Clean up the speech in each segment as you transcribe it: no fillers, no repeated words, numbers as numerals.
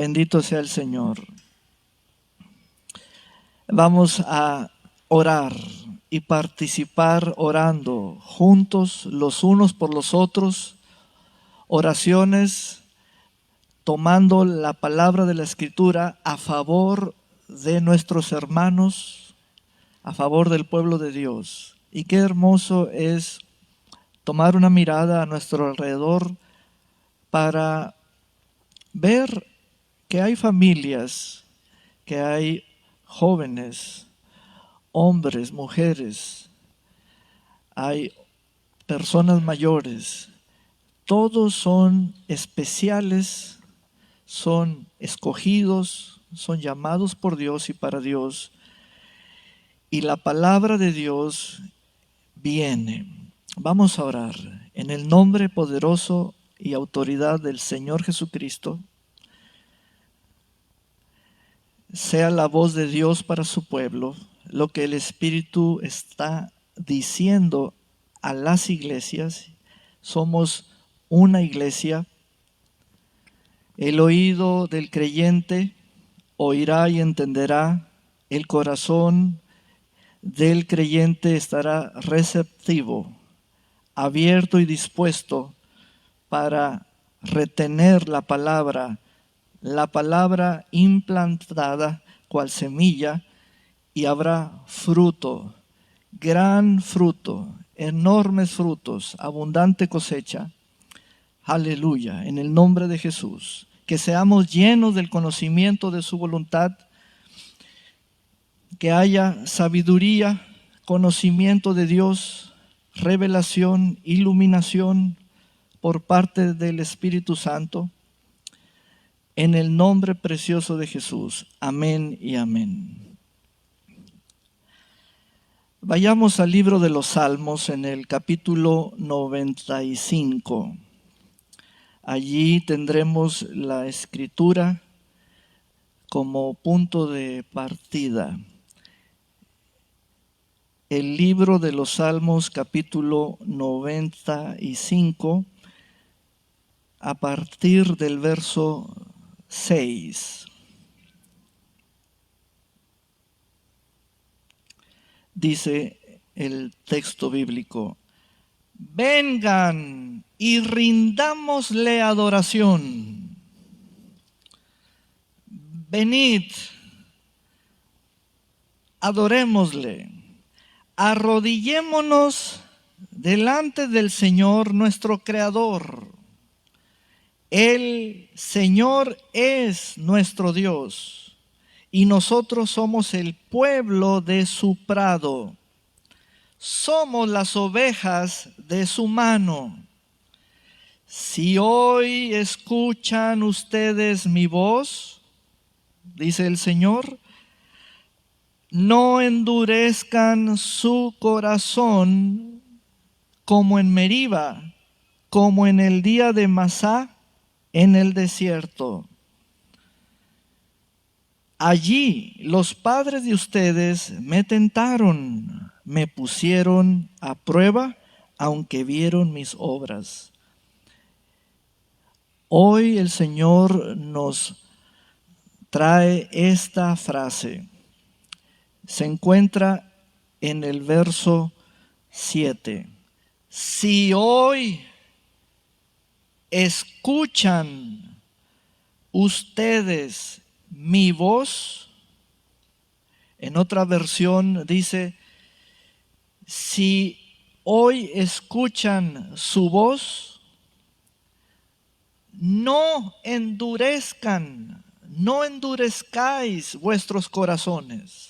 Bendito sea el Señor. Vamos a orar y participar orando juntos los unos por los otros, oraciones tomando la palabra de la Escritura a favor de nuestros hermanos, a favor del pueblo de Dios. Y qué hermoso es tomar una mirada a nuestro alrededor para ver que hay familias, que hay jóvenes, hombres, mujeres, hay personas mayores. Todos son especiales, son escogidos, son llamados por Dios y para Dios. Y la palabra de Dios viene. Vamos a orar en el nombre poderoso y autoridad del Señor Jesucristo. Sea la voz de Dios para su pueblo, lo que el Espíritu está diciendo a las iglesias. Somos una iglesia. El oído del creyente oirá y entenderá. El corazón del creyente estará receptivo, abierto y dispuesto para retener la palabra implantada cual semilla, y habrá fruto, gran fruto, enormes frutos, abundante cosecha. Aleluya, en el nombre de Jesús. Que seamos llenos del conocimiento de su voluntad, que haya sabiduría, conocimiento de Dios, revelación, iluminación por parte del Espíritu Santo. En el nombre precioso de Jesús. Amén y amén. Vayamos al libro de los Salmos en el capítulo 95. Allí tendremos la escritura como punto de partida. El libro de los Salmos, capítulo 95, a partir del verso 6. Dice el texto bíblico: vengan y rindámosle adoración. Venid, adorémosle. Arrodillémonos delante del Señor nuestro Creador. El Señor es nuestro Dios y nosotros somos el pueblo de su prado. Somos las ovejas de su mano. Si hoy escuchan ustedes mi voz, dice el Señor, no endurezcan su corazón como en Meriba, como en el día de Masá, en el desierto. Allí los padres de ustedes me tentaron, me pusieron a prueba, aunque vieron mis obras. Hoy el Señor nos trae esta frase. Se encuentra en el verso 7. Si hoy escuchan ustedes mi voz, en otra versión dice, si hoy escuchan su voz, no endurezcáis vuestros corazones.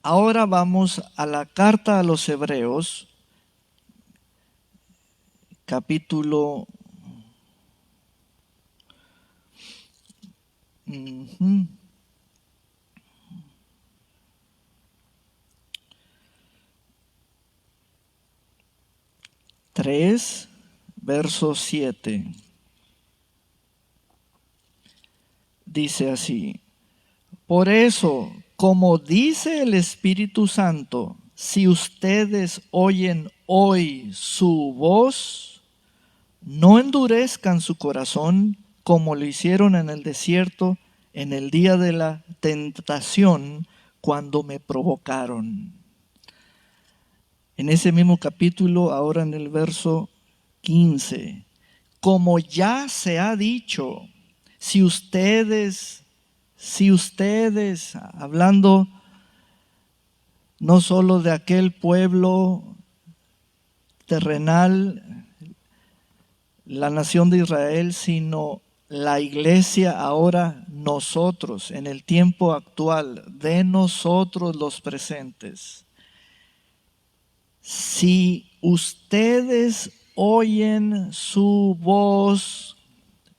Ahora vamos a la carta a los Hebreos, capítulo 3, verso 7. Dice así: por eso, como dice el Espíritu Santo, si ustedes oyen hoy su voz, no endurezcan su corazón como lo hicieron en el desierto en el día de la tentación, cuando me provocaron. En ese mismo capítulo, ahora en el verso 15, como ya se ha dicho, si ustedes, hablando no solo de aquel pueblo terrenal, la nación de Israel, sino la iglesia ahora, nosotros, en el tiempo actual, de nosotros los presentes. Si ustedes oyen su voz,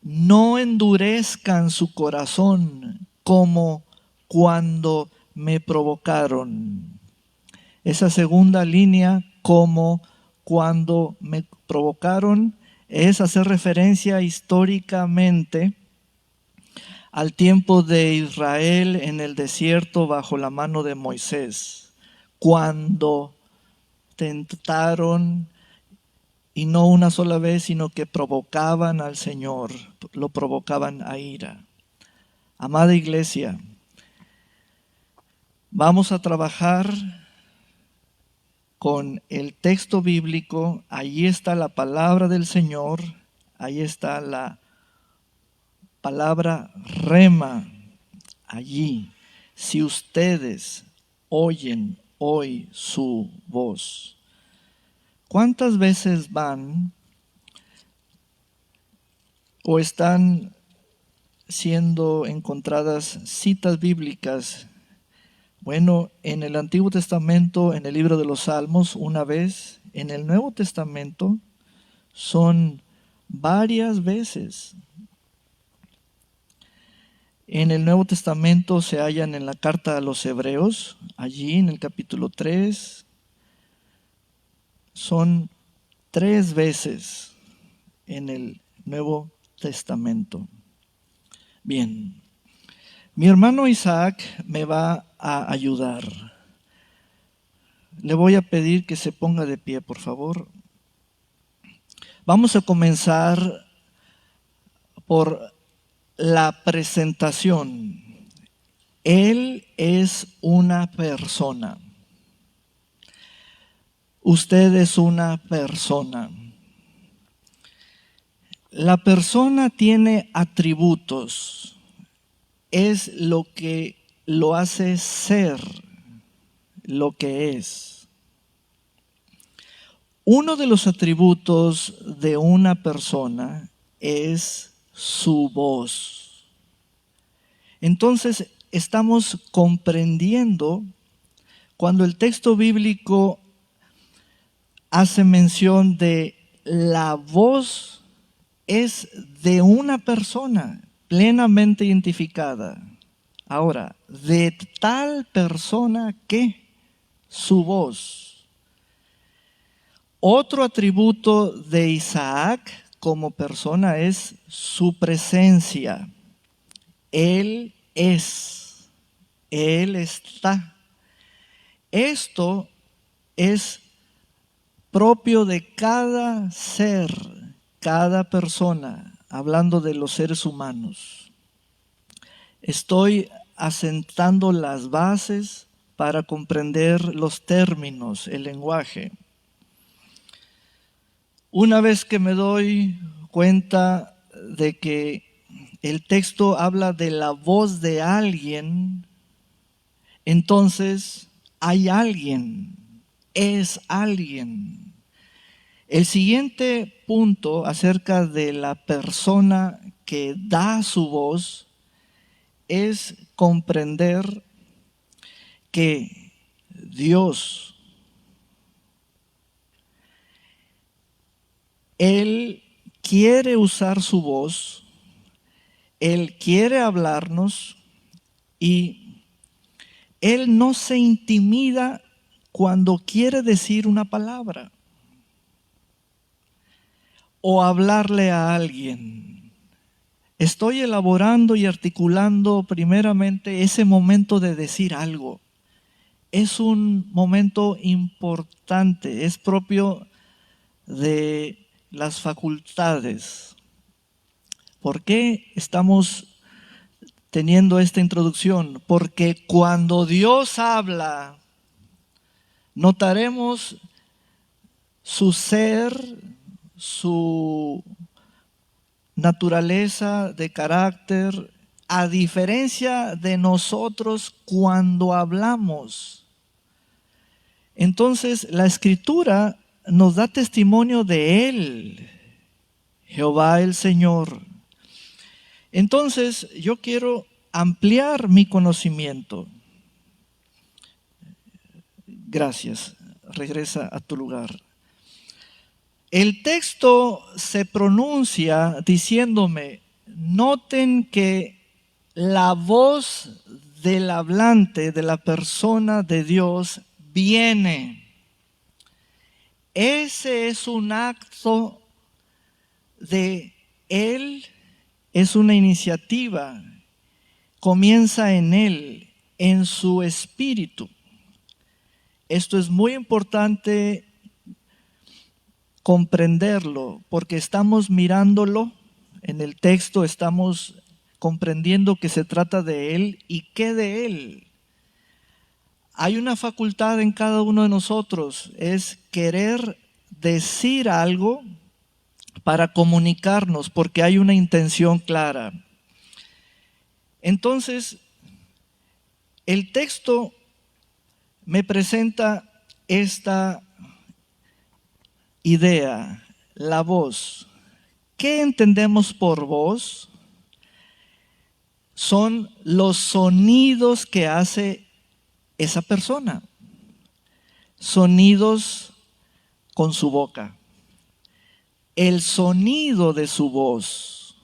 no endurezcan su corazón como cuando me provocaron. Esa segunda línea, como cuando me provocaron, es hacer referencia históricamente al tiempo de Israel en el desierto bajo la mano de Moisés, cuando tentaron, y no una sola vez, sino que provocaban al Señor, lo provocaban a ira. Amada iglesia, vamos a trabajar con el texto bíblico. Allí está la palabra del Señor, ahí está la palabra rema, allí. Si ustedes oyen hoy su voz. ¿Cuántas veces van o están siendo encontradas citas bíblicas? Bueno, en el Antiguo Testamento, en el libro de los Salmos, una vez. En el Nuevo Testamento son varias veces. En el Nuevo Testamento se hallan en la carta a los Hebreos, allí en el capítulo 3. Son 3 veces en el Nuevo Testamento. Bien, mi hermano Isaac me va a ayudar. Le voy a pedir que se ponga de pie, por favor. Vamos a comenzar por la presentación. Él es una persona. Usted es una persona. La persona tiene atributos. Es lo que lo hace ser lo que es. Uno de los atributos de una persona es su voz. Entonces, estamos comprendiendo cuando el texto bíblico hace mención de la voz, es de una persona plenamente identificada. Ahora, de tal persona que su voz. Otro atributo de Isaac como persona es su presencia. Él es, Él está. Esto es propio de cada ser, cada persona, hablando de los seres humanos. Estoy asentando las bases para comprender los términos, el lenguaje. Una vez que me doy cuenta de que el texto habla de la voz de alguien, entonces hay alguien, es alguien. El siguiente punto acerca de la persona que da su voz es comprender que Dios, Él quiere usar su voz, Él quiere hablarnos y Él no se intimida cuando quiere decir una palabra o hablarle a alguien. Estoy elaborando y articulando primeramente ese momento de decir algo. Es un momento importante, es propio de las facultades. ¿Por qué estamos teniendo esta introducción? Porque cuando Dios habla, notaremos su ser, su naturaleza de carácter, a diferencia de nosotros cuando hablamos. Entonces, la Escritura nos da testimonio de Él, Jehová el Señor. Entonces, yo quiero ampliar mi conocimiento. Gracias. Regresa a tu lugar. El texto se pronuncia diciéndome, noten que la voz del hablante, de la persona de Dios, viene. Ese es un acto de Él, es una iniciativa, comienza en Él, en su espíritu. Esto es muy importante comprenderlo, porque estamos mirándolo en el texto, estamos comprendiendo que se trata de Él y qué de Él. Hay una facultad en cada uno de nosotros, es querer decir algo para comunicarnos, porque hay una intención clara. Entonces, el texto me presenta esta idea, la voz. ¿Qué entendemos por voz? Son los sonidos que hace esa persona. Sonidos con su boca. El sonido de su voz.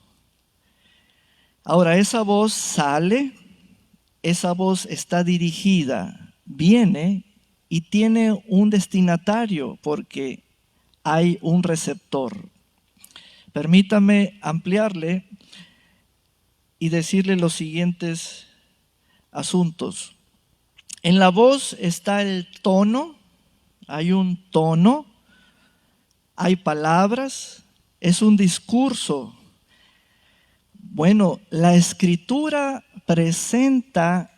Ahora, esa voz sale, esa voz está dirigida, viene y tiene un destinatario porque hay un receptor. Permítame ampliarle y decirle los siguientes asuntos. En la voz está el tono, hay un tono, hay palabras, es un discurso. Bueno, la Escritura presenta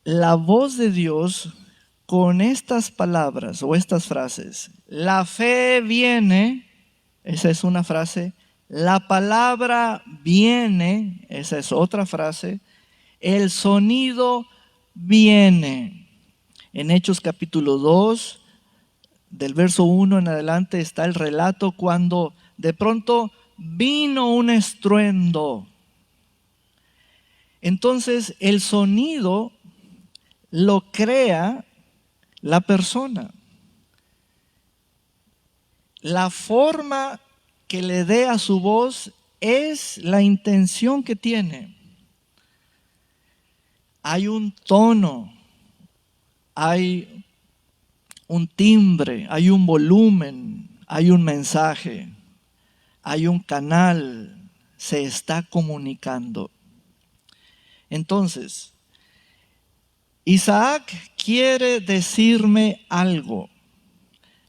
la voz de Dios con estas palabras o estas frases. La fe viene, esa es una frase. La palabra viene, esa es otra frase. El sonido viene. En Hechos capítulo 2, del verso 1 en adelante está el relato cuando de pronto vino un estruendo. Entonces el sonido lo crea la persona. La forma que le dé a su voz es la intención que tiene. Hay un tono, hay un timbre, hay un volumen, hay un mensaje, hay un canal, se está comunicando. Entonces, Isaac quiere decirme algo.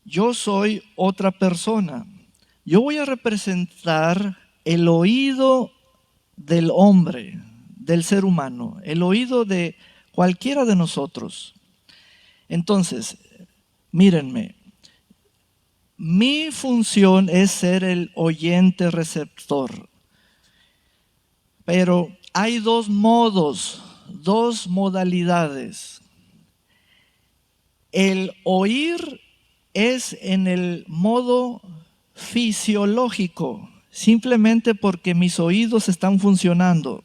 Yo soy otra persona. Yo voy a representar el oído del hombre, del ser humano, el oído de cualquiera de nosotros. Entonces, mírenme, mi función es ser el oyente receptor. Pero hay dos modos, dos modalidades. El oír es en el modo fisiológico, simplemente porque mis oídos están funcionando.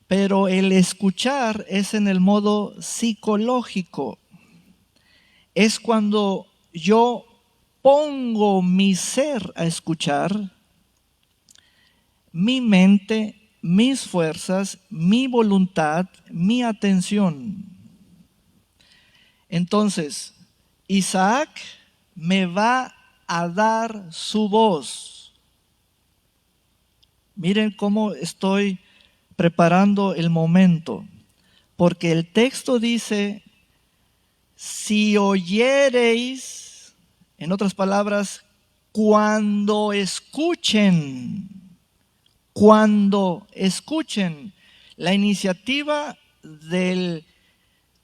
Pero el escuchar es en el modo psicológico. Es cuando yo pongo mi ser a escuchar, mi mente, mis fuerzas, mi voluntad, mi atención. Entonces, Isaac me va a dar su voz. Miren cómo estoy preparando el momento, porque el texto dice, si oyereis, en otras palabras, cuando escuchen. Cuando escuchen la iniciativa del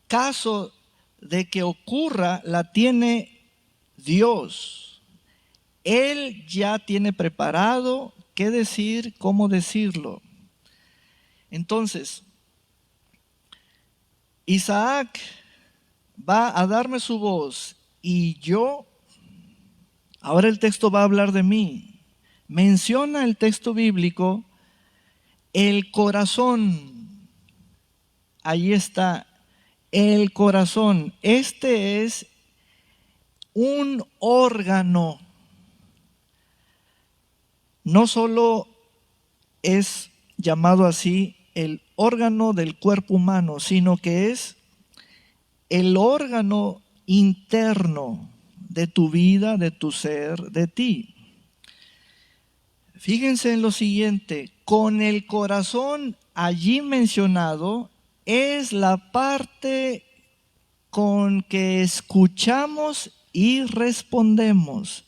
caso de que ocurra, la tiene Dios. Él ya tiene preparado qué decir, cómo decirlo. Entonces, Isaac va a darme su voz y yo, ahora el texto va a hablar de mí. Menciona el texto bíblico el corazón. Ahí está, el corazón. Este es un órgano. No solo es llamado así el órgano del cuerpo humano, sino que es el órgano interno de tu vida, de tu ser, de ti. Fíjense en lo siguiente, con el corazón allí mencionado es la parte con que escuchamos y respondemos.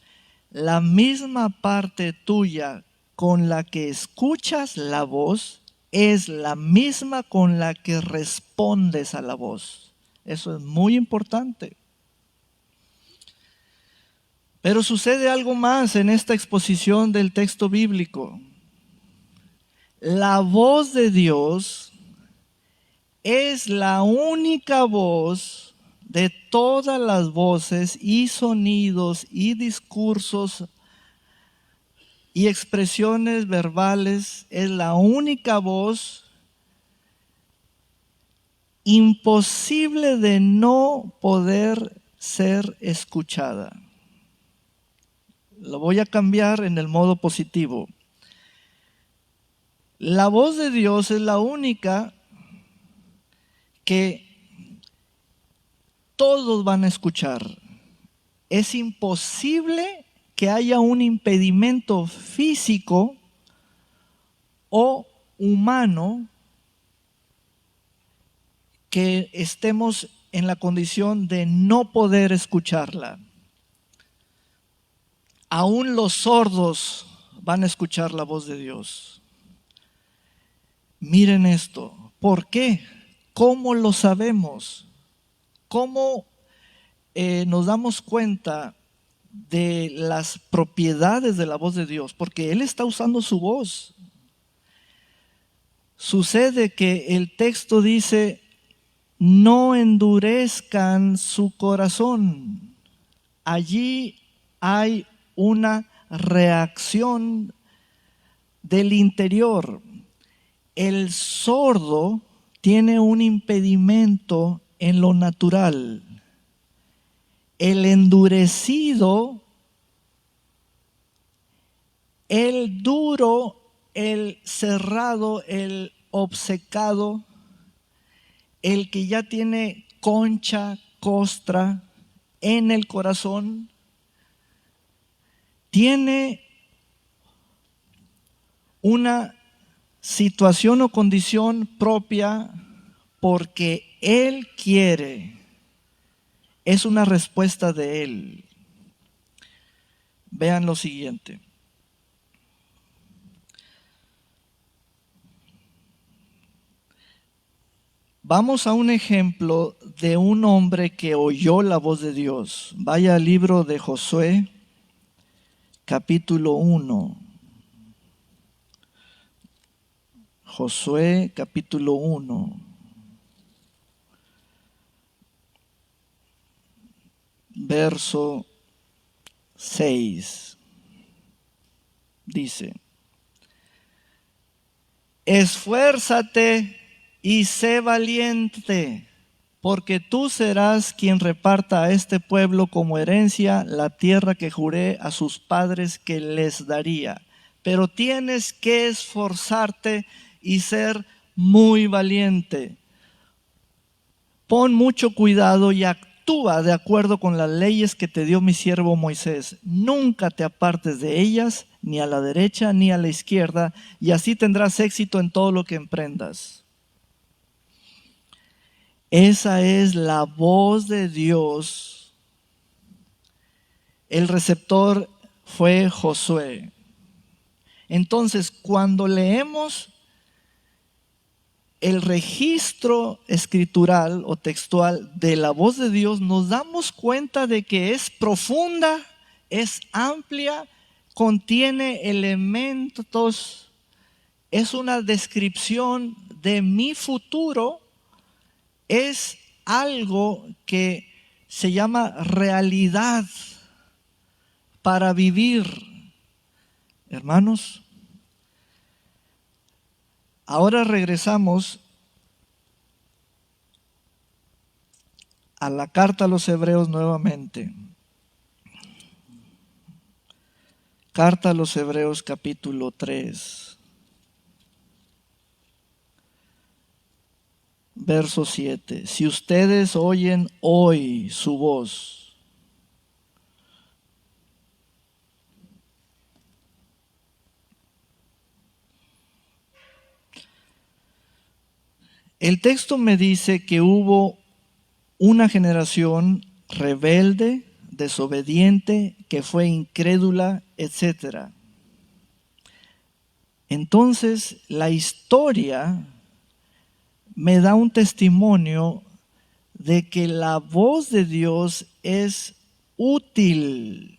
La misma parte tuya con la que escuchas la voz es la misma con la que respondes a la voz. Eso es muy importante. Pero sucede algo más en esta exposición del texto bíblico. La voz de Dios es la única voz de todas las voces y sonidos y discursos y expresiones verbales. Es la única voz imposible de no poder ser escuchada. Lo voy a cambiar en el modo positivo. La voz de Dios es la única que todos van a escuchar. Es imposible que haya un impedimento físico o humano que estemos en la condición de no poder escucharla. Aún los sordos van a escuchar la voz de Dios. Miren esto. ¿Por qué? ¿Cómo lo sabemos? ¿Cómo nos damos cuenta de las propiedades de la voz de Dios? Porque Él está usando su voz. Sucede que el texto dice, no endurezcan su corazón. Allí hay una reacción del interior. El sordo tiene un impedimento en lo natural. El endurecido, el duro, el cerrado, el obcecado, el que ya tiene concha, costra en el corazón, tiene una situación o condición propia porque Él quiere. Es una respuesta de Él. Vean lo siguiente. Vamos a un ejemplo de un hombre que oyó la voz de Dios. Vaya al libro de Josué, capítulo 1. Josué, capítulo 1. Verso 6. Dice, esfuérzate y sé valiente, porque tú serás quien reparta a este pueblo como herencia la tierra que juré a sus padres que les daría. Pero tienes que esforzarte y ser muy valiente. Pon mucho cuidado y actúa de acuerdo con las leyes que te dio mi siervo Moisés. Nunca te apartes de ellas, ni a la derecha ni a la izquierda, y así tendrás éxito en todo lo que emprendas. Esa es la voz de Dios. El receptor fue Josué. Entonces, cuando leemos el registro escritural o textual de la voz de Dios, nos damos cuenta de que es profunda, es amplia, contiene elementos, es una descripción de mi futuro, es algo que se llama realidad para vivir. Hermanos, ahora regresamos a la carta a los Hebreos nuevamente. Carta a los Hebreos capítulo 3, verso 7. Si ustedes oyen hoy su voz, el texto me dice que hubo una generación rebelde, desobediente, que fue incrédula, etc. Entonces, la historia me da un testimonio de que la voz de Dios es útil.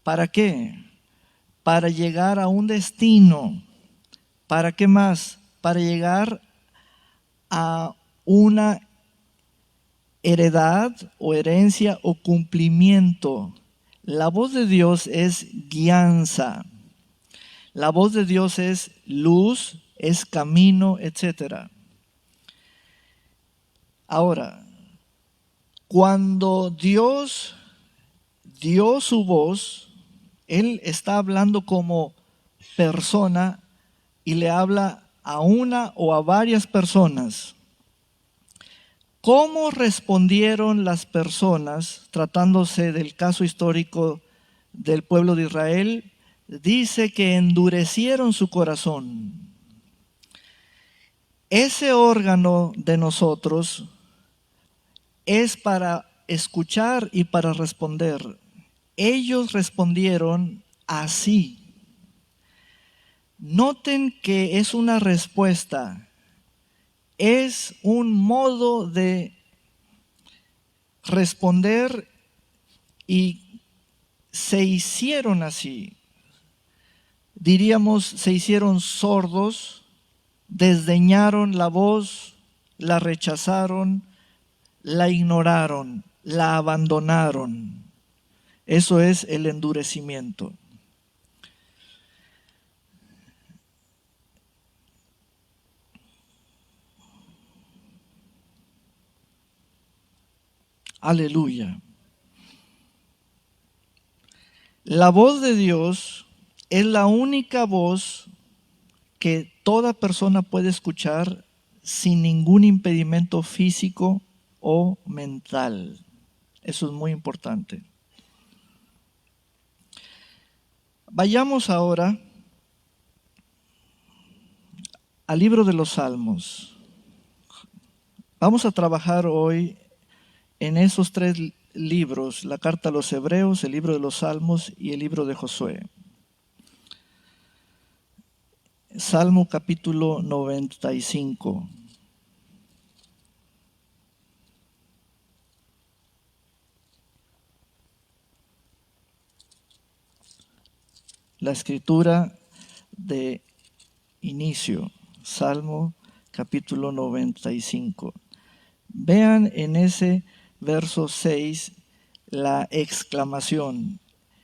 ¿Para qué? Para llegar a un destino. ¿Para qué más? Para llegar a una heredad o herencia o cumplimiento. La voz de Dios es guianza. La voz de Dios es luz, es camino, etc. Ahora, cuando Dios dio su voz, Él está hablando como persona y le habla a una o a varias personas. ¿Cómo respondieron las personas tratándose del caso histórico del pueblo de Israel? Dice que endurecieron su corazón. Ese órgano de nosotros es para escuchar y para responder. Ellos respondieron así. Noten que es una respuesta, es un modo de responder y se hicieron así. Diríamos, se hicieron sordos, desdeñaron la voz, la rechazaron, la ignoraron, la abandonaron. Eso es el endurecimiento. Aleluya. La voz de Dios es la única voz que toda persona puede escuchar sin ningún impedimento físico o mental. Eso es muy importante. Vayamos ahora al libro de los Salmos. Vamos a trabajar hoy en esos tres libros, la carta a los Hebreos, el libro de los Salmos y el libro de Josué. Salmo capítulo 95. La escritura de inicio, Salmo capítulo 95. Vean en ese verso 6 la exclamación,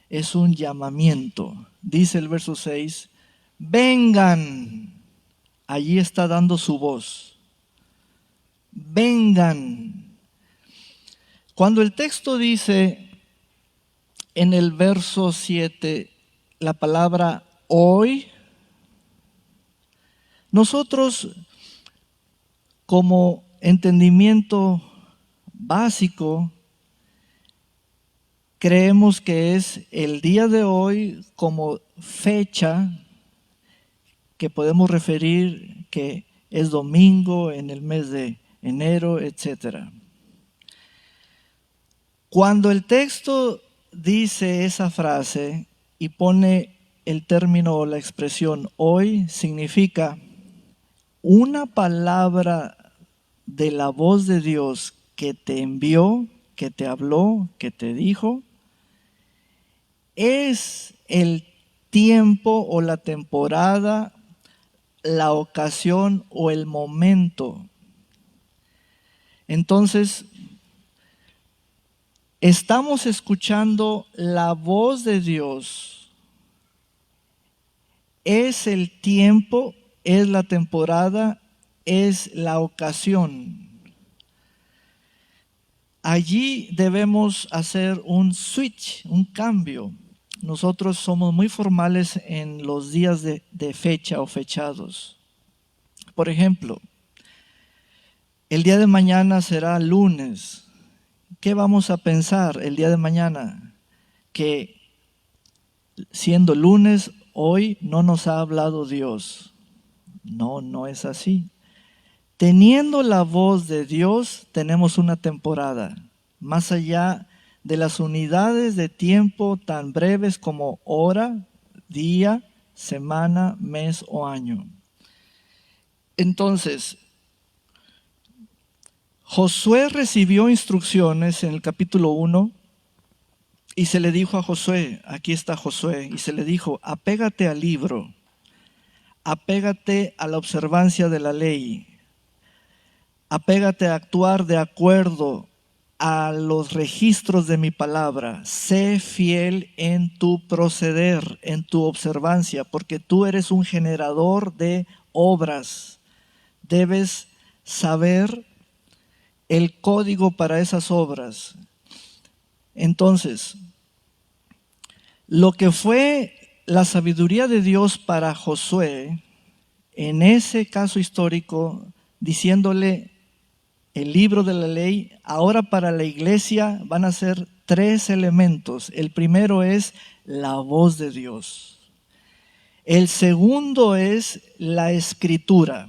es un llamamiento. Dice el verso 6, vengan, allí está dando su voz, vengan. Cuando el texto dice en el verso 7 la palabra hoy, nosotros como entendimiento básico creemos que es el día de hoy como fecha que podemos referir que es domingo en el mes de enero, etc. Cuando el texto dice esa frase y pone el término o la expresión hoy significa una palabra de la voz de Dios que te envió, que te habló, que te dijo, es el tiempo o la temporada, la ocasión o el momento. Entonces, estamos escuchando la voz de Dios. Es el tiempo, es la temporada, es la ocasión. Allí debemos hacer un switch, un cambio. Nosotros somos muy formales en los días de fecha o fechados. Por ejemplo, el día de mañana será lunes. ¿Qué vamos a pensar el día de mañana? Que siendo lunes, hoy no nos ha hablado Dios. No, no es así. Teniendo la voz de Dios, tenemos una temporada, más allá de las unidades de tiempo tan breves como hora, día, semana, mes o año. Entonces, Josué recibió instrucciones en el capítulo 1 y se le dijo a Josué, aquí está Josué, y se le dijo, apégate al libro, apégate a la observancia de la ley, apégate a actuar de acuerdo a los registros de mi palabra. Sé fiel en tu proceder, en tu observancia, porque tú eres un generador de obras. Debes saber el código para esas obras. Entonces, lo que fue la sabiduría de Dios para Josué, en ese caso histórico, diciéndole el libro de la ley, ahora para la iglesia van a ser 3 elementos. El primero es la voz de Dios. El segundo es la escritura.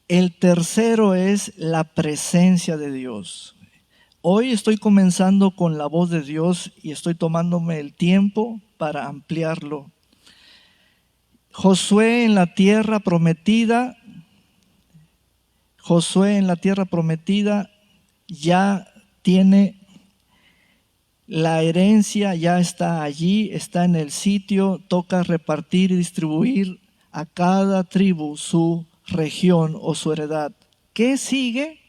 El tercero es la presencia de Dios. Hoy estoy comenzando con la voz de Dios y estoy tomándome el tiempo para ampliarlo. Josué en la tierra prometida ya tiene la herencia, ya está allí, está en el sitio, toca repartir y distribuir a cada tribu su región o su heredad. ¿Qué sigue?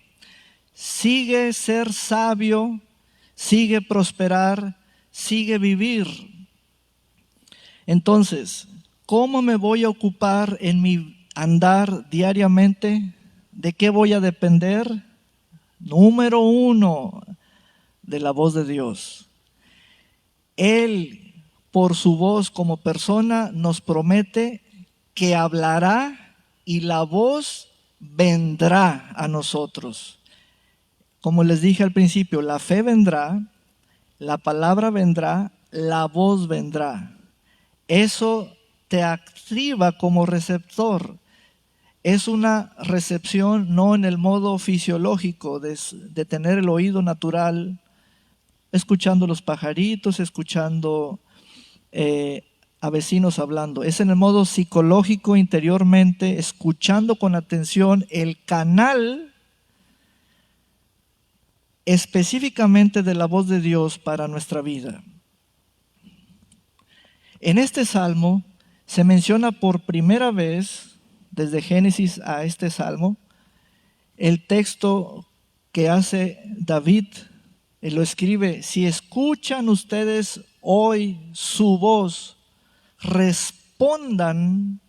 Sigue ser sabio, sigue prosperar, sigue vivir. Entonces, ¿cómo me voy a ocupar en mi andar diariamente? ¿De qué voy a depender? Número 1, de la voz de Dios. Él, por su voz como persona, nos promete que hablará y la voz vendrá a nosotros. Como les dije al principio, la fe vendrá, la palabra vendrá, la voz vendrá. Eso te activa como receptor. Es una recepción no en el modo fisiológico de tener el oído natural, escuchando los pajaritos, escuchando a vecinos hablando. Es en el modo psicológico interiormente, escuchando con atención el canal específicamente de la voz de Dios para nuestra vida. En este salmo se menciona por primera vez, desde Génesis a este salmo, el texto que hace David. Él lo escribe: si escuchan ustedes hoy su voz, respondan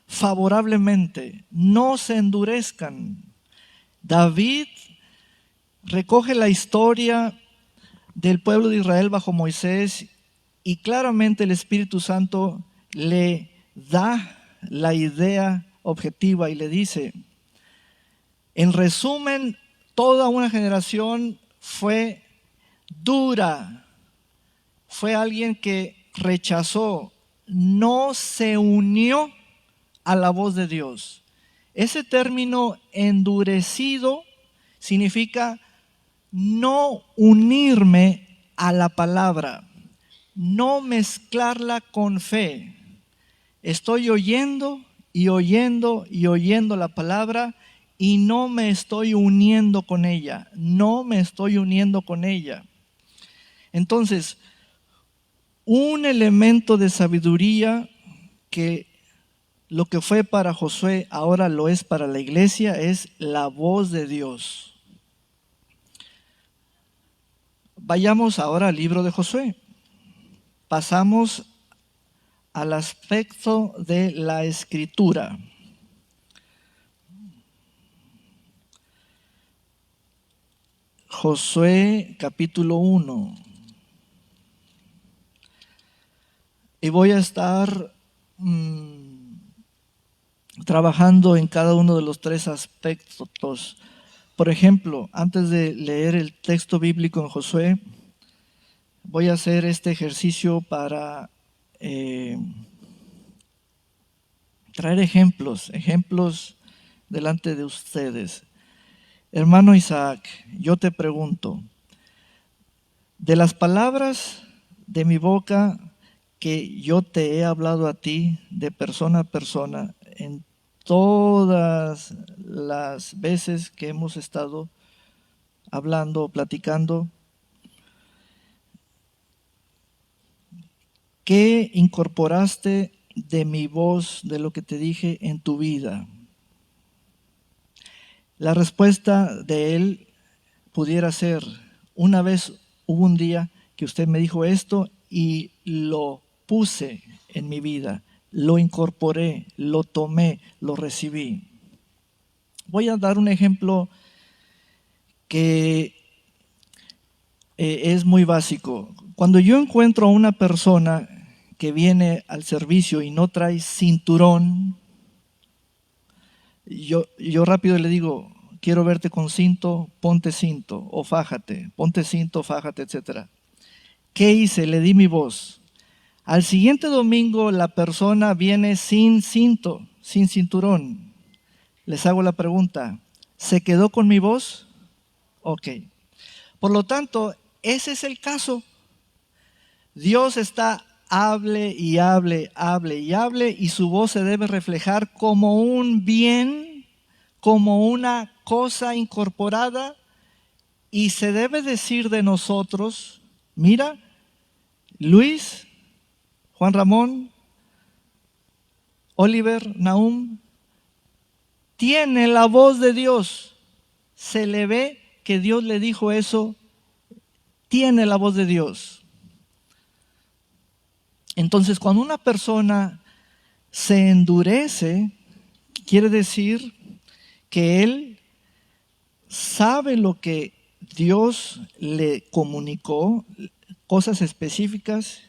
favorablemente, no se endurezcan. David recoge la historia del pueblo de Israel bajo Moisés y claramente el Espíritu Santo le da la idea objetiva y le dice, en resumen, toda una generación fue dura, fue alguien que rechazó, no se unió a la voz de Dios. Ese término endurecido significa no unirme a la palabra, no mezclarla con fe. Estoy oyendo y oyendo y oyendo la palabra y no me estoy uniendo con ella, no me estoy uniendo con ella. Entonces, un elemento de sabiduría que lo que fue para Josué ahora lo es para la iglesia es la voz de Dios. Vayamos ahora al libro de Josué. Pasamos al aspecto de la escritura. Josué capítulo 1. Y voy a estar trabajando en cada uno de los tres aspectos. Por ejemplo, antes de leer el texto bíblico en Josué, voy a hacer este ejercicio para traer ejemplos delante de ustedes. Hermano Isaac, yo te pregunto, de las palabras de mi boca que yo te he hablado a ti de persona a persona en todas las veces que hemos estado hablando o platicando, ¿qué incorporaste de mi voz, de lo que te dije en tu vida? La respuesta de él pudiera ser, una vez hubo un día que usted me dijo esto y lo puse en mi vida, lo incorporé, lo tomé, lo recibí. Voy a dar un ejemplo que es muy básico. Cuando yo encuentro a una persona que viene al servicio y no trae cinturón, yo rápido le digo, quiero verte con cinto, ponte cinto, o fájate, ponte cinto, fájate, etc. ¿Qué hice? Le di mi voz. Al siguiente domingo la persona viene sin cinto, sin cinturón. Les hago la pregunta, ¿se quedó con mi voz? Ok. Por lo tanto, ese es el caso. Dios está hable y hable, hable y hable, y su voz se debe reflejar como un bien, como una cosa incorporada, y se debe decir de nosotros, mira, Luis, Juan Ramón, Oliver, Nahum, tiene la voz de Dios. Se le ve que Dios le dijo eso, tiene la voz de Dios. Entonces, cuando una persona se endurece, quiere decir que él sabe lo que Dios le comunicó, cosas específicas,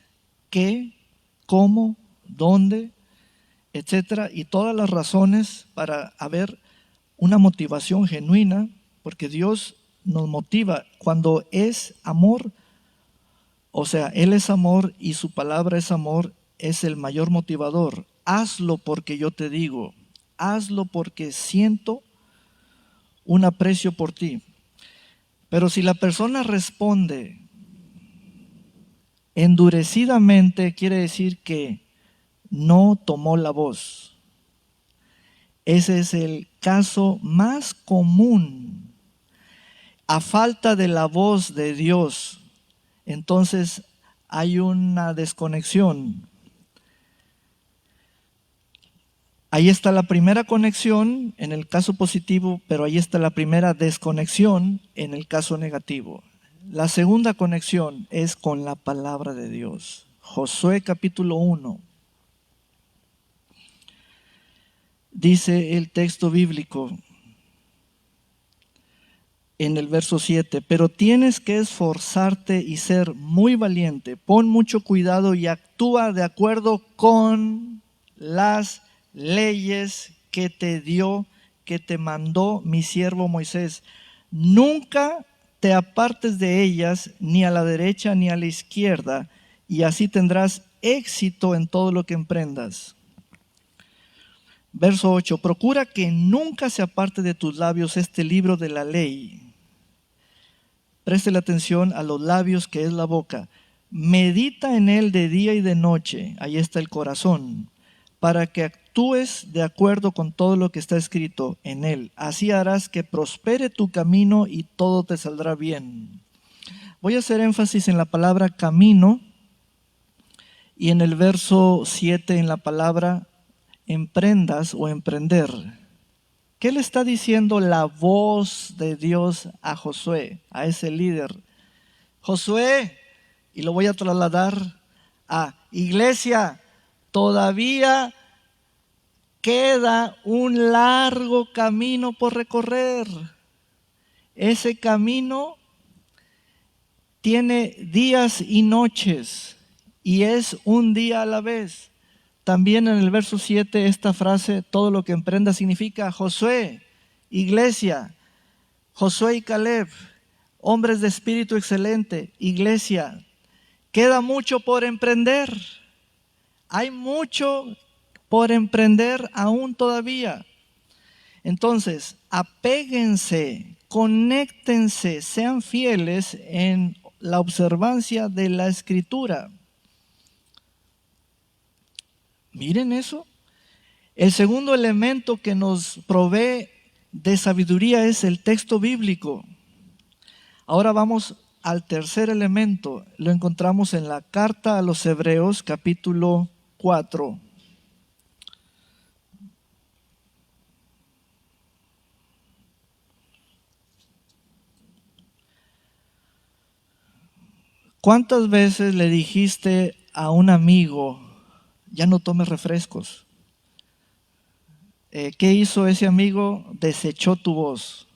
qué, cómo, dónde, etcétera, y todas las razones para haber una motivación genuina, porque Dios nos motiva cuando es amor. O sea, Él es amor y su palabra es amor, es el mayor motivador. Hazlo porque yo te digo, hazlo porque siento un aprecio por ti. Pero si la persona responde endurecidamente, quiere decir que no tomó la voz. Ese es el caso más común. A falta de la voz de Dios, entonces hay una desconexión. Ahí está la primera conexión en el caso positivo, pero ahí está la primera desconexión en el caso negativo. La segunda conexión es con la palabra de Dios. Josué capítulo 1. Dice el texto bíblico en el verso 7, pero tienes que esforzarte y ser muy valiente. Pon mucho cuidado y actúa de acuerdo con las leyes que te dio, que te mandó mi siervo Moisés. Nunca te apartes de ellas, ni a la derecha ni a la izquierda, y así tendrás éxito en todo lo que emprendas. Verso 8, procura que nunca se aparte de tus labios este libro de la ley. Preste la atención a los labios, que es la boca. Medita en él de día y de noche, ahí está el corazón, para que actúes de acuerdo con todo lo que está escrito en él. Así harás que prospere tu camino y todo te saldrá bien. Voy a hacer énfasis en la palabra camino y en el verso 7 en la palabra emprendas o emprender. ¿Qué le está diciendo la voz de Dios a Josué, a ese líder? Josué, y lo voy a trasladar a iglesia, todavía queda un largo camino por recorrer. Ese camino tiene días y noches y es un día a la vez. También en el verso 7 esta frase, todo lo que emprenda, significa Josué, iglesia, Josué y Caleb, hombres de espíritu excelente, iglesia. Queda mucho por emprender. Hay mucho por emprender aún todavía. Entonces, apéguense, conéctense, sean fieles en la observancia de la Escritura. Miren eso. El segundo elemento que nos provee de sabiduría es el texto bíblico. Ahora vamos al tercer elemento. Lo encontramos en la carta a los Hebreos, capítulo 4. ¿Cuántas veces le dijiste a un amigo, ya no tomes refrescos? ¿Qué hizo ese amigo? Desechó tu voz.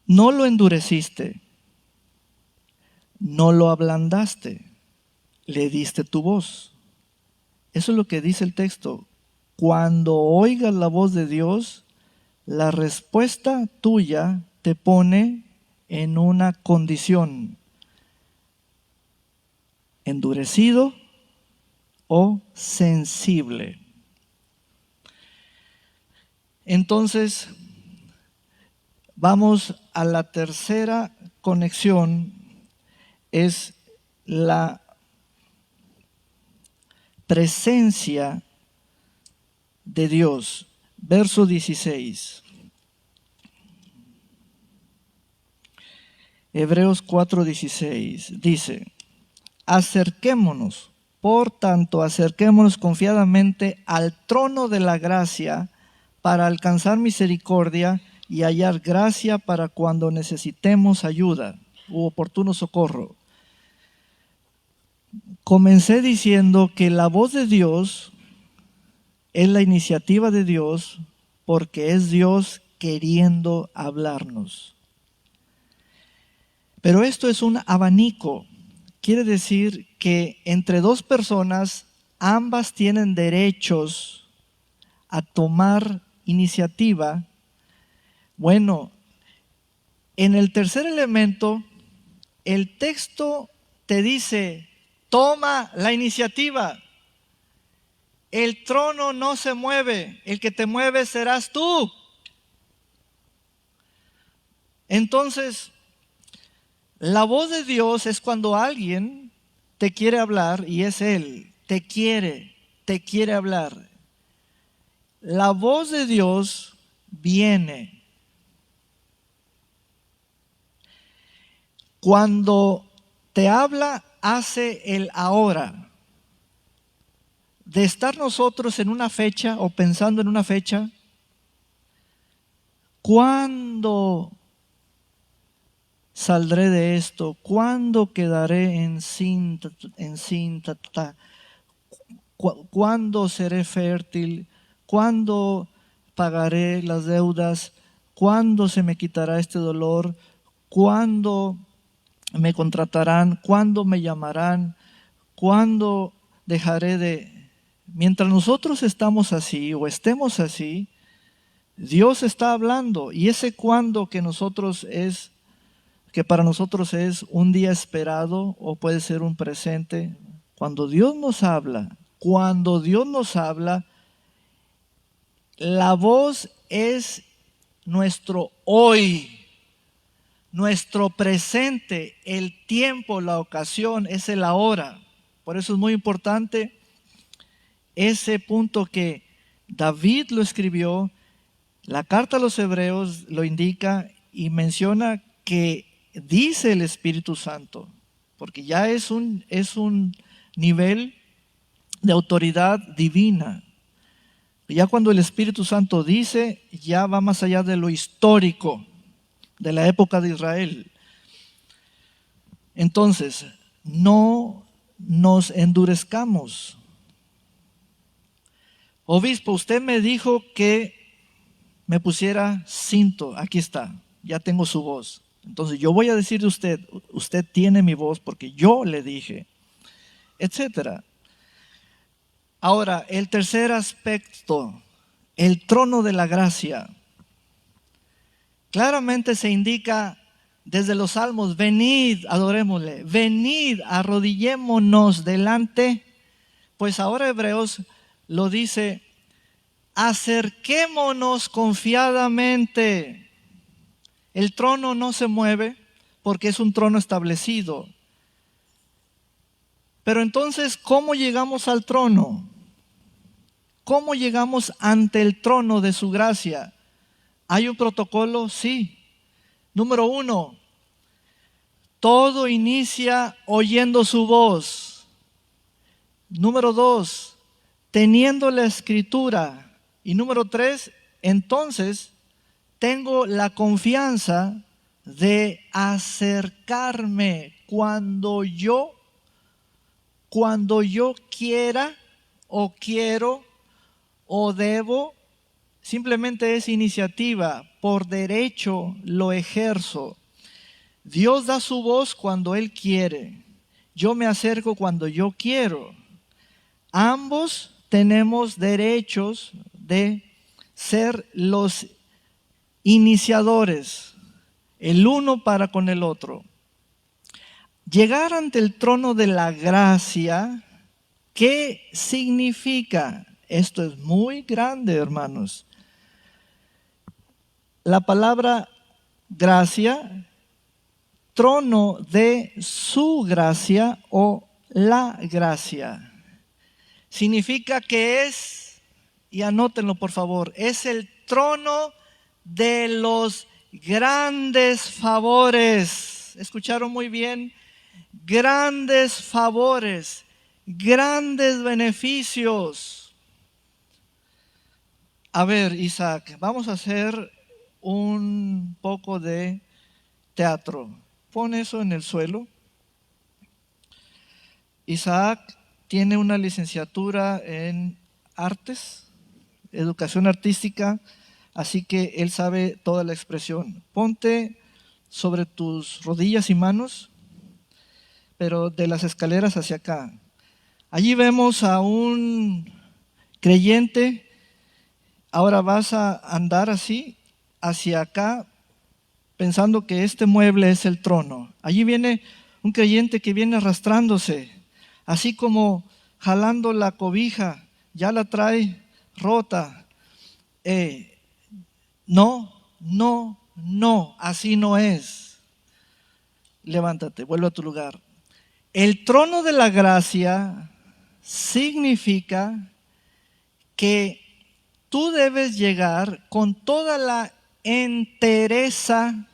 No lo endureciste, no lo ablandaste, le diste tu voz. Eso es lo que dice el texto. Cuando oigas la voz de Dios, la respuesta tuya te pone en una condición: endurecido o sensible. Entonces, vamos a la tercera conexión, es la presencia de Dios. Verso 16. Hebreos 4:16 dice: acerquémonos, por tanto, acerquémonos confiadamente al trono de la gracia para alcanzar misericordia y hallar gracia para cuando necesitemos ayuda u oportuno socorro. Comencé diciendo que la voz de Dios es la iniciativa de Dios porque es Dios queriendo hablarnos. Pero esto es un abanico. Quiere decir que entre dos personas, ambas tienen derechos a tomar iniciativa. Bueno, en el tercer elemento, el texto te dice, toma la iniciativa. El trono no se mueve, el que te mueve serás tú. Entonces, la voz de Dios es cuando alguien te quiere hablar y es Él, te quiere hablar. La voz de Dios viene cuando te habla, hace el ahora. De estar nosotros en una fecha o pensando en una fecha, ¿cuándo saldré de esto? ¿Cuándo quedaré encinta? ¿Cuándo seré fértil? ¿Cuándo pagaré las deudas? ¿Cuándo se me quitará este dolor? ¿Cuándo me contratarán? ¿Cuándo me llamarán? ¿Cuándo dejaré de...? Mientras nosotros estamos así o estemos así, Dios está hablando, y ese cuándo que para nosotros es un día esperado o puede ser un presente. Cuando Dios nos habla, la voz es nuestro hoy, nuestro presente, el tiempo, la ocasión, es el ahora. Por eso es muy importante ese punto que David lo escribió, la carta a los Hebreos lo indica y menciona que dice el Espíritu Santo, porque ya es un nivel de autoridad divina. Ya cuando el Espíritu Santo dice, ya va más allá de lo histórico, de la época de Israel. Entonces, no nos endurezcamos. Obispo, usted me dijo que me pusiera cinto. Aquí está, ya tengo su voz. Entonces yo voy a decir de usted, usted tiene mi voz porque yo le dije, etcétera. Ahora, el tercer aspecto, el trono de la gracia. Claramente se indica desde los salmos, venid, adorémosle, venid, arrodillémonos delante. Pues ahora Hebreos lo dice, acerquémonos confiadamente. El trono no se mueve porque es un trono establecido. Pero entonces, ¿cómo llegamos al trono? ¿Cómo llegamos ante el trono de su gracia? ¿Hay un protocolo? Sí. Número 1, todo inicia oyendo su voz. Número 2, teniendo la escritura. Y número 3, entonces tengo la confianza de acercarme cuando yo quiera o quiero o debo. Simplemente es iniciativa, por derecho lo ejerzo. Dios da su voz cuando Él quiere. Yo me acerco cuando yo quiero. Ambos tenemos derechos de ser los iniciadores, el uno para con el otro. Llegar ante el trono de la gracia, ¿qué significa? Esto es muy grande, hermanos. La palabra gracia, trono de su gracia o la gracia, significa que es, y anótenlo por favor, es el trono de los grandes favores. ¿Escucharon muy bien? Grandes favores, grandes beneficios. A ver, Isaac, vamos a hacer un poco de teatro. Pon eso en el suelo. Isaac tiene una licenciatura en artes, educación artística, así que él sabe toda la expresión. Ponte sobre tus rodillas y manos, pero de las escaleras hacia acá. Allí vemos a un creyente. Ahora vas a andar así hacia acá, pensando que este mueble es el trono. Allí viene un creyente que viene arrastrándose, así como jalando la cobija, ya la trae rota. No, así no es. Levántate, vuelve a tu lugar. El trono de la gracia significa que tú debes llegar con toda la entereza,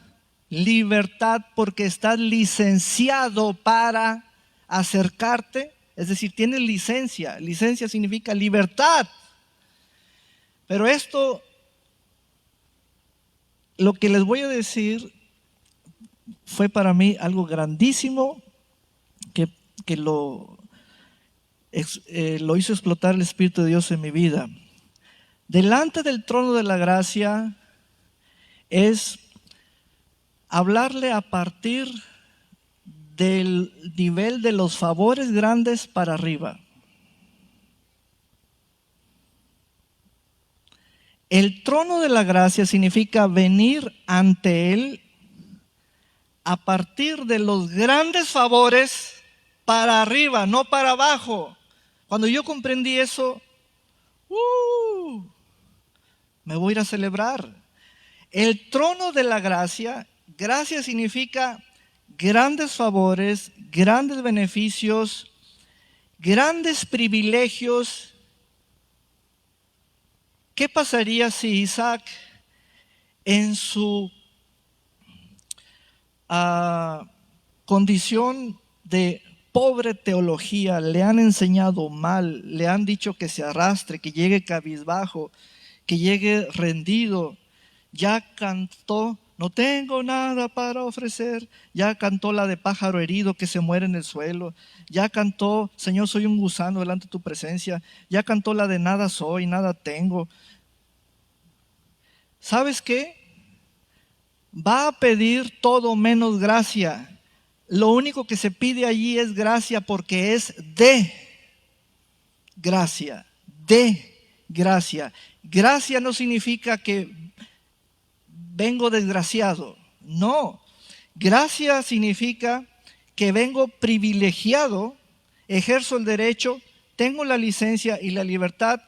libertad, porque estás licenciado para acercarte. Es decir, tienes licencia. Licencia significa libertad. Pero esto, lo que les voy a decir, fue para mí algo grandísimo que lo hizo explotar el Espíritu de Dios en mi vida. Delante del trono de la gracia es hablarle a partir del nivel de los favores grandes para arriba. El trono de la gracia significa venir ante Él a partir de los grandes favores para arriba, no para abajo. Cuando yo comprendí eso, me voy a ir a celebrar. El trono de la gracia, gracia significa grandes favores, grandes beneficios, grandes privilegios ¿Qué pasaría si Isaac en su condición de pobre teología le han enseñado mal, le han dicho que se arrastre, que llegue cabizbajo, que llegue rendido? Ya cantó, no tengo nada para ofrecer. Ya cantó la de pájaro herido que se muere en el suelo. Ya cantó, Señor, soy un gusano delante de tu presencia. Ya cantó la de nada soy, nada tengo. ¿Sabes qué? Va a pedir todo menos gracia. Lo único que se pide allí es gracia, porque es de gracia, de gracia. Gracia no significa que vengo desgraciado. No, gracia significa que vengo privilegiado, ejerzo el derecho, tengo la licencia y la libertad,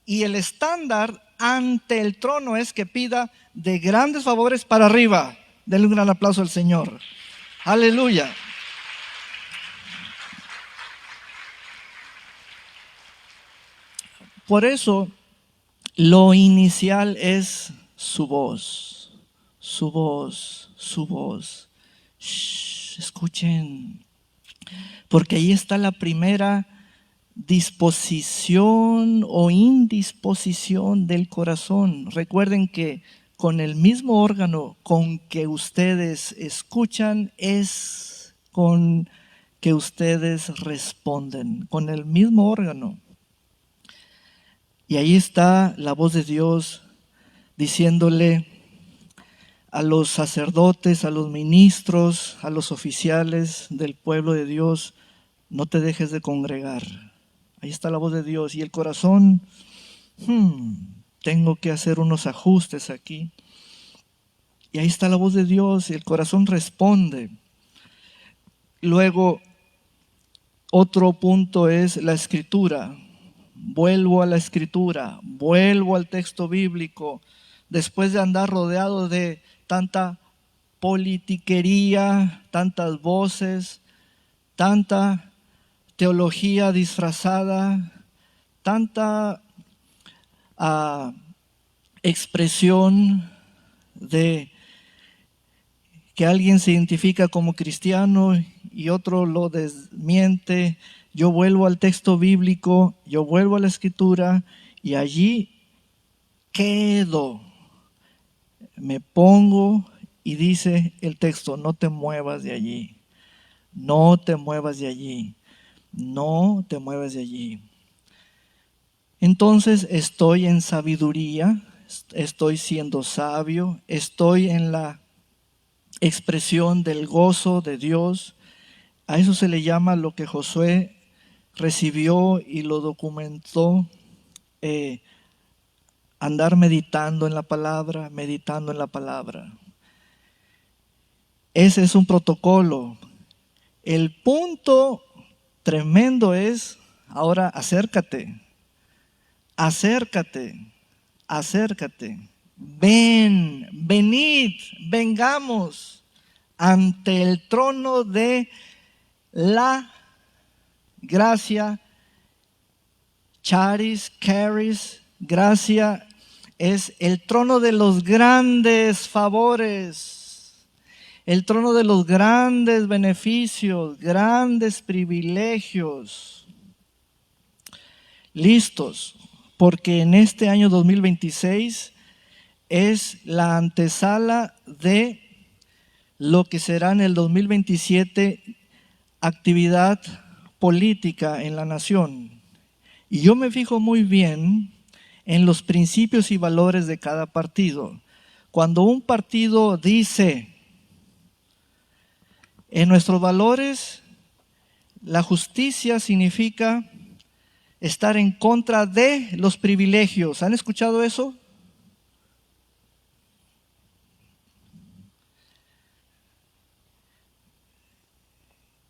y el estándar ante el trono es que pida de grandes favores para arriba. Denle un gran aplauso al Señor. Aleluya. Por eso, lo inicial es su voz, su voz, su voz. Shh, escuchen, porque ahí está la primera disposición o indisposición del corazón. Recuerden que con el mismo órgano con que ustedes escuchan es con que ustedes responden, con el mismo órgano. Y ahí está la voz de Dios diciéndole a los sacerdotes, a los ministros, a los oficiales del pueblo de Dios: no te dejes de congregar. Ahí está la voz de Dios. Y el corazón, tengo que hacer unos ajustes aquí. Y ahí está la voz de Dios y el corazón responde. Luego, otro punto es la escritura. Vuelvo a la escritura, vuelvo al texto bíblico. Después de andar rodeado de tanta politiquería, tantas voces, tanta teología disfrazada, tanta expresión de que alguien se identifica como cristiano y otro lo desmiente, yo vuelvo al texto bíblico, yo vuelvo a la escritura y allí quedo. Me pongo y dice el texto: no te muevas de allí, no te muevas de allí, no te muevas de allí. Entonces estoy en sabiduría, estoy siendo sabio, estoy en la expresión del gozo de Dios. A eso se le llama lo que Josué recibió y lo documentó, andar meditando en la palabra, meditando en la palabra. Ese es un protocolo. El punto tremendo es, ahora acércate, acércate, acércate. Ven, venid, vengamos ante el trono de la gracia. Charis, charis, gracia es el trono de los grandes favores, el trono de los grandes beneficios, grandes privilegios. Listos, porque en este año 2026 es la antesala de lo que será en el 2027 actividad política en la nación. Y yo me fijo muy bien en los principios y valores de cada partido. Cuando un partido dice, en nuestros valores, la justicia significa estar en contra de los privilegios. ¿Han escuchado eso?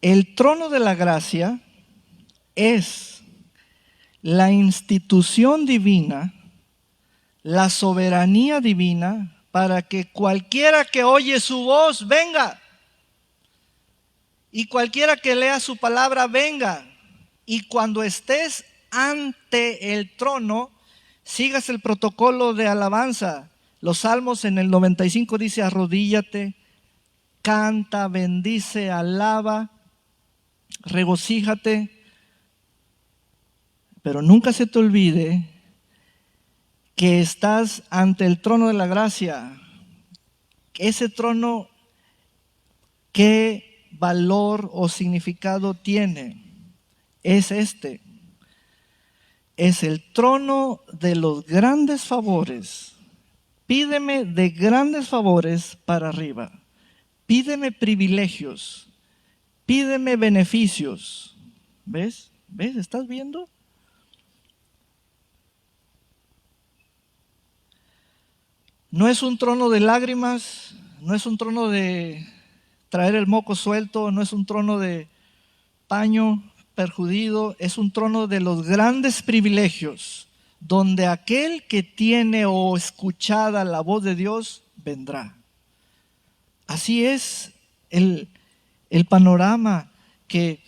El trono de la gracia es la institución divina, la soberanía divina, para que cualquiera que oye su voz venga, y cualquiera que lea su palabra venga. Y cuando estés ante el trono, Sigas el protocolo de alabanza. Los salmos en el 95 dice: arrodíllate, canta, bendice, alaba, regocíjate. Pero nunca se te olvide que estás ante el trono de la gracia. Ese trono, ¿qué valor o significado tiene? Es este. Es el trono de los grandes favores. Pídeme de grandes favores para arriba. Pídeme privilegios. Pídeme beneficios. ¿Ves? ¿Ves? ¿Estás viendo? No es un trono de lágrimas, no es un trono de traer el moco suelto, no es un trono de paño perjudido, es un trono de los grandes privilegios, donde aquel que tiene o escuchada la voz de Dios vendrá. Así es el panorama que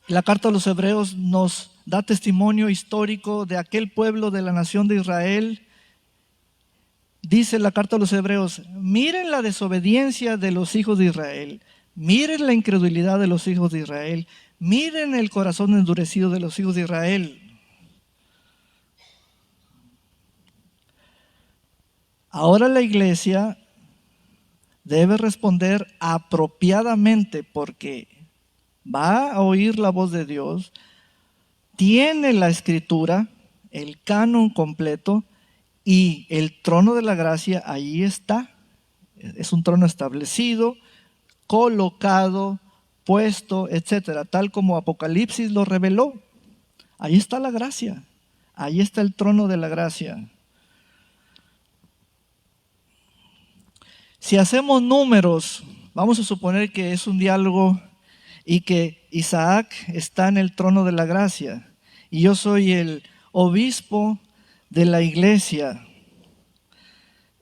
la carta a los Hebreos nos da testimonio histórico de aquel pueblo de la nación de Israel. Dice la carta a los Hebreos: miren la desobediencia de los hijos de Israel, miren la incredulidad de los hijos de Israel, miren el corazón endurecido de los hijos de Israel. Ahora la iglesia debe responder apropiadamente, porque va a oír la voz de Dios, tiene la escritura, el canon completo, y el trono de la gracia ahí está. Es un trono establecido, colocado, puesto, etcétera, tal como Apocalipsis lo reveló. Ahí está la gracia, ahí está el trono de la gracia. Si hacemos números, vamos a suponer que es un diálogo y que Isaac está en el trono de la gracia y yo soy el obispo de la iglesia.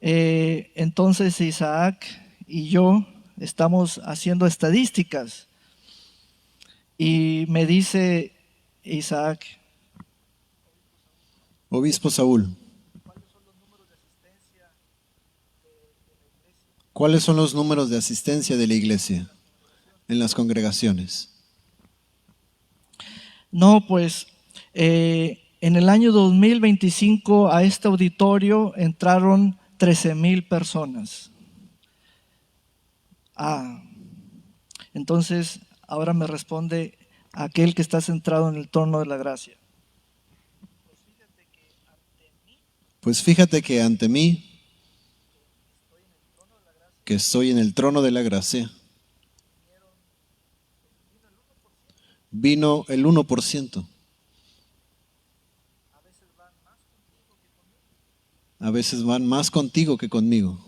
Entonces Isaac y yo estamos haciendo estadísticas y me dice Isaac: Obispo Saúl, ¿cuáles son los números de asistencia de la iglesia en las congregaciones? No, pues en el año 2025 a este auditorio entraron 13,000 personas. Entonces ahora me responde aquel que está centrado en el trono de la gracia. Pues fíjate que ante mí, que estoy en el trono de la gracia, vino el 1%. A veces van más contigo que conmigo.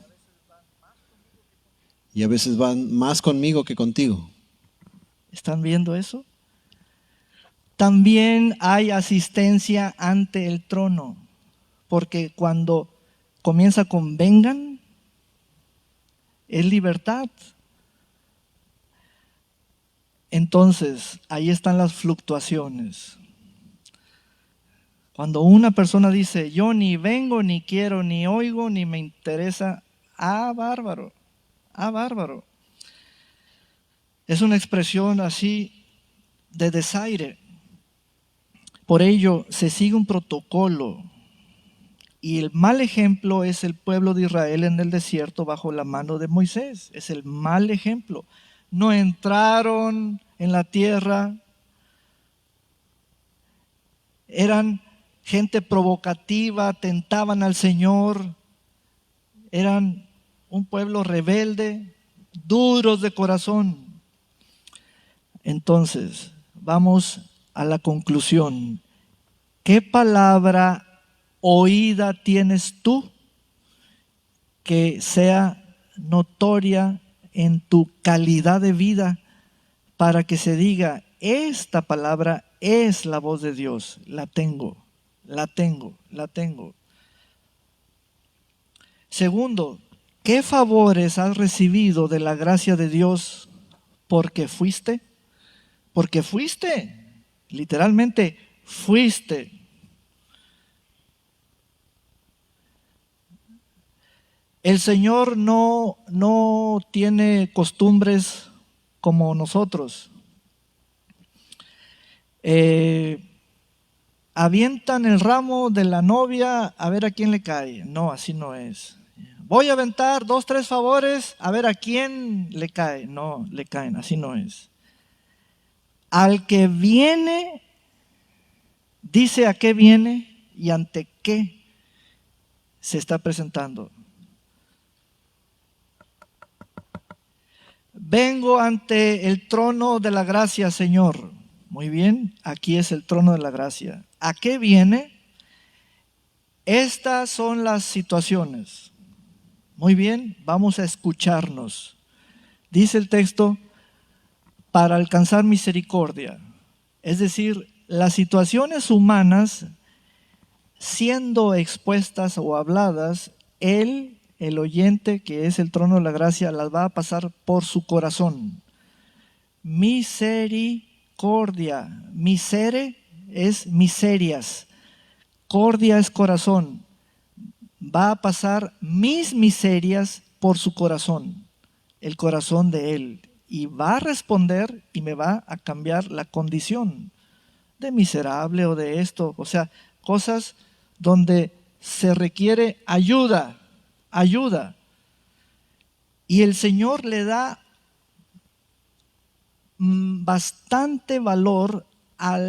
Y a veces van más conmigo que contigo. ¿Están viendo eso? También hay asistencia ante el trono, porque cuando comienza con vengan, es libertad. Entonces, ahí están las fluctuaciones. Cuando una persona dice: yo ni vengo, ni quiero, ni oigo, ni me interesa, bárbaro, bárbaro. Es una expresión así de desaire. Por ello, se sigue un protocolo. Y el mal ejemplo es el pueblo de Israel en el desierto bajo la mano de Moisés. Es el mal ejemplo. No entraron en la tierra. Eran gente provocativa, tentaban al Señor. Eran un pueblo rebelde, duros de corazón. Entonces, vamos a la conclusión. ¿Qué palabra oída tienes tú que sea notoria en tu calidad de vida para que se diga: esta palabra es la voz de Dios? La tengo, la tengo, la tengo. Segundo, ¿qué favores has recibido de la gracia de Dios porque fuiste? Porque fuiste, literalmente fuiste. El Señor no tiene costumbres como nosotros. Avientan el ramo de la novia a ver a quién le cae. No, así no es. Voy a aventar 2, 3 favores a ver a quién le cae. No, le caen, así no es. Al que viene, dice a qué viene y ante qué se está presentando. Vengo ante el trono de la gracia, Señor. Muy bien, aquí es el trono de la gracia. ¿A qué viene? Estas son las situaciones. Muy bien, vamos a escucharnos. Dice el texto, para alcanzar misericordia. Es decir, las situaciones humanas siendo expuestas o habladas, él, el oyente, que es el trono de la gracia, las va a pasar por su corazón. Misericordia. Misere es miserias. Cordia es corazón. Va a pasar mis miserias por su corazón, el corazón de él. Y va a responder y me va a cambiar la condición de miserable o de esto. O sea, cosas donde se requiere ayuda. Y el Señor le da bastante valor a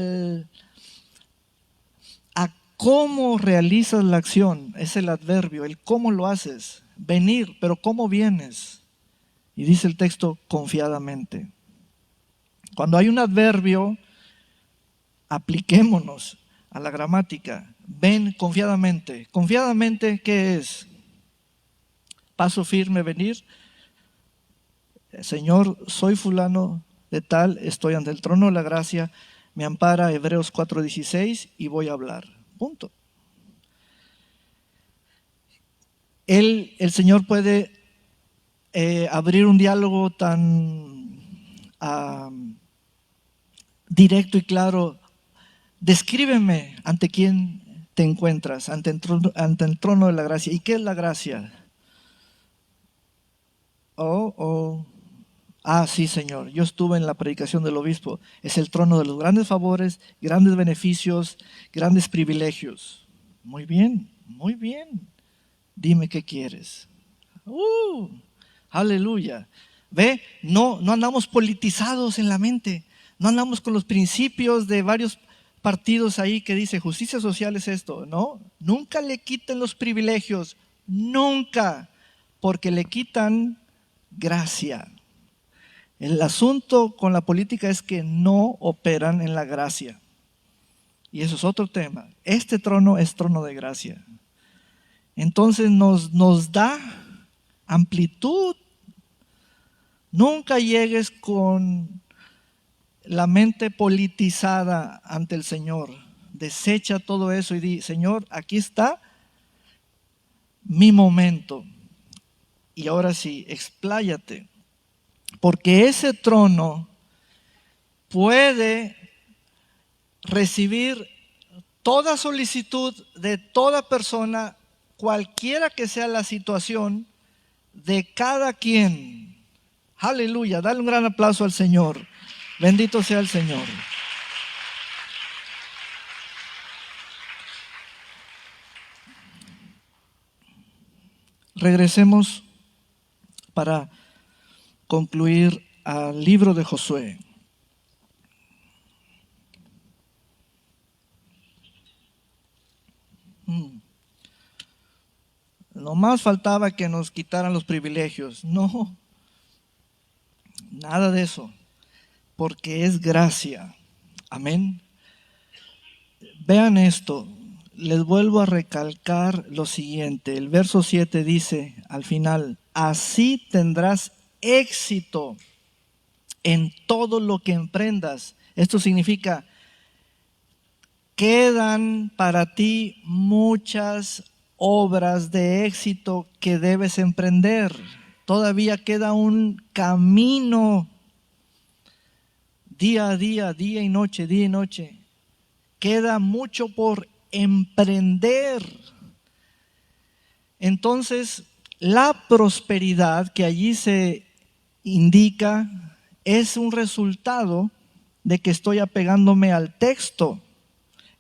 cómo realizas la acción. Es el adverbio, el cómo lo haces. Venir, pero ¿cómo vienes? Y dice el texto, confiadamente. Cuando hay un adverbio, apliquémonos a la gramática. Ven confiadamente. ¿Confiadamente qué es? Paso firme, venir. Señor, soy fulano de tal, estoy ante el trono de la gracia, me ampara Hebreos 4:16 y voy a hablar. Punto. El Señor puede abrir un diálogo tan directo y claro. Descríbeme ante quién te encuentras, ante el trono de la gracia. ¿Y qué es la gracia? Sí, Señor, yo estuve en la predicación del obispo. Es el trono de los grandes favores, grandes beneficios, grandes privilegios. Muy bien, muy bien. Dime qué quieres. Aleluya. Ve, no andamos politizados en la mente. No andamos con los principios de varios partidos ahí que dice justicia social es esto. No, nunca le quiten los privilegios. Nunca. Porque le quitan gracia. El asunto con la política es que no operan en la gracia. Y eso es otro tema. Este trono es trono de gracia. Entonces nos da amplitud. Nunca llegues con la mente politizada ante el Señor. Desecha todo eso y di, Señor, aquí está mi momento. Y ahora sí, expláyate. Porque ese trono puede recibir toda solicitud de toda persona, cualquiera que sea la situación de cada quien. Aleluya, dale un gran aplauso al Señor. Bendito sea el Señor. Regresemos para concluir al libro de Josué. No más faltaba que nos quitaran los privilegios. No, nada de eso. Porque es gracia. Amén. Vean esto. Les vuelvo a recalcar lo siguiente. El verso 7 dice al final, así tendrás éxito en todo lo que emprendas. Esto significa, quedan para ti muchas obras de éxito que debes emprender. Todavía queda un camino día a día, día y noche, día y noche. Queda mucho por emprender. Entonces, la prosperidad que allí se indica es un resultado de que estoy apegándome al texto.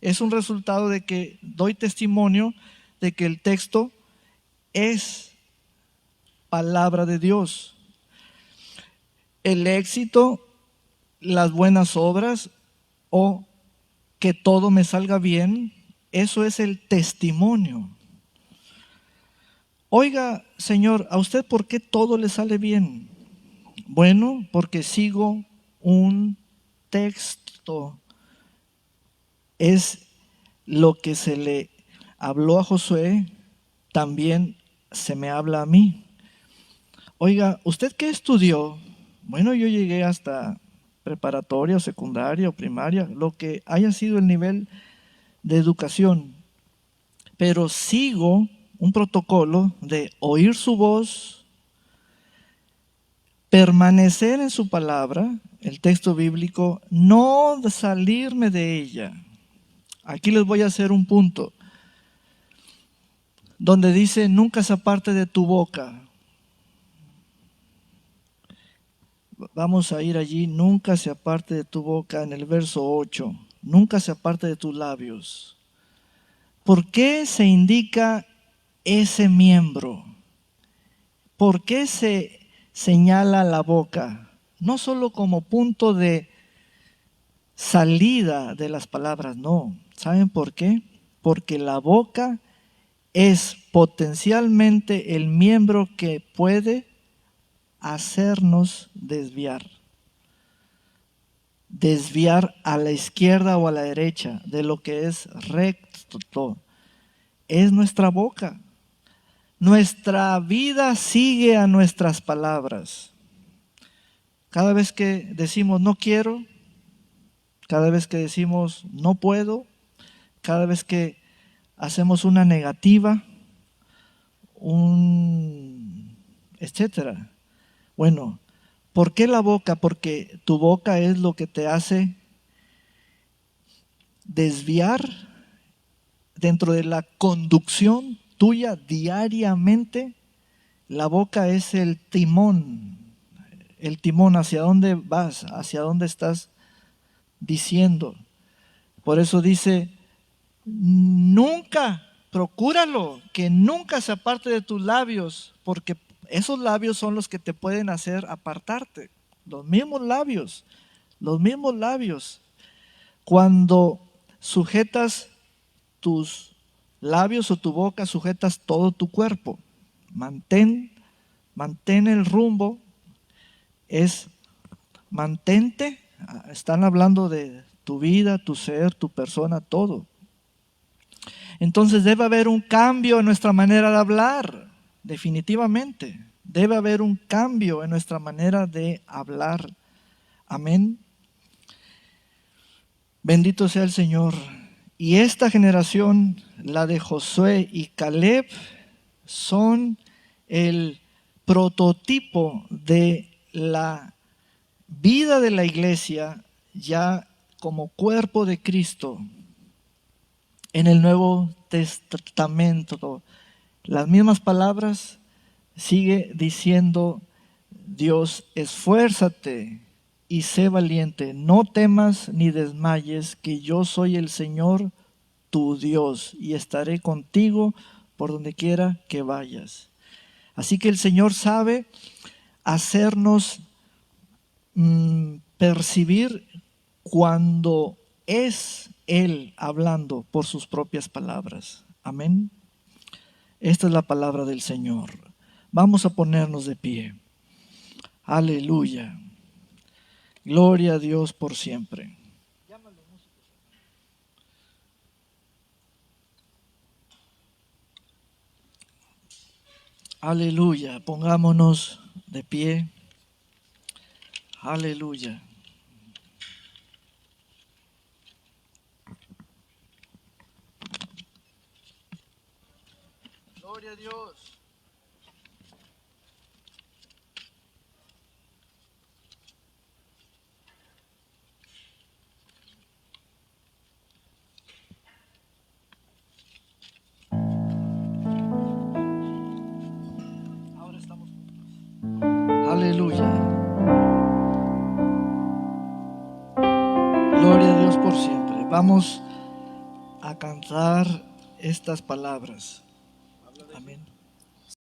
Es un resultado de que doy testimonio de que el texto es palabra de Dios. El éxito, las buenas obras o que todo me salga bien, eso es el testimonio. Oiga, Señor, ¿a usted por qué todo le sale bien? Bueno, porque sigo un texto. Es lo que se le habló a Josué, también se me habla a mí. Oiga, ¿usted qué estudió? Bueno, yo llegué hasta preparatoria, o secundaria o primaria, lo que haya sido el nivel de educación, pero sigo un protocolo de oír su voz, permanecer en su palabra, el texto bíblico, no salirme de ella. Aquí les voy a hacer un punto donde dice: nunca se aparte de tu boca. Vamos a ir allí: nunca se aparte de tu boca, en el verso 8. Nunca se aparte de tus labios. ¿Por qué se indica ese miembro? ¿Por qué se señala la boca? No solo como punto de salida de las palabras, no. ¿Saben por qué? Porque la boca es potencialmente el miembro que puede hacernos desviar. Desviar a la izquierda o a la derecha de lo que es recto. Es nuestra boca. Nuestra vida sigue a nuestras palabras. Cada vez que decimos no quiero, cada vez que decimos no puedo, cada vez que hacemos una negativa, etcétera. Bueno, ¿por qué la boca? Porque tu boca es lo que te hace desviar dentro de la conducción tuya diariamente. La boca es el timón hacia dónde vas, hacia dónde estás diciendo. Por eso dice: nunca, procúralo, que nunca se aparte de tus labios, porque esos labios son los que te pueden hacer apartarte. Los mismos labios, los mismos labios. Cuando sujetas tus labios o tu boca, sujetas todo tu cuerpo. Mantén el rumbo, mantente. Están hablando de tu vida, tu ser, tu persona, todo. Entonces debe haber un cambio en nuestra manera de hablar, definitivamente. Debe haber un cambio en nuestra manera de hablar. Amén. Bendito sea el Señor. Y esta generación, la de Josué y Caleb, son el prototipo de la vida de la iglesia ya como cuerpo de Cristo. En el Nuevo Testamento, las mismas palabras sigue diciendo Dios: esfuérzate y sé valiente, no temas ni desmayes, que yo soy el Señor tu Dios y estaré contigo por donde quiera que vayas. Así que el Señor sabe hacernos percibir cuando es Él hablando por sus propias palabras. Amén. Esta es la palabra del Señor. Vamos a ponernos de pie. Aleluya. Gloria a Dios por siempre. Aleluya. Pongámonos de pie. Aleluya. Gloria a Dios. vamos a cantar estas palabras. Amén.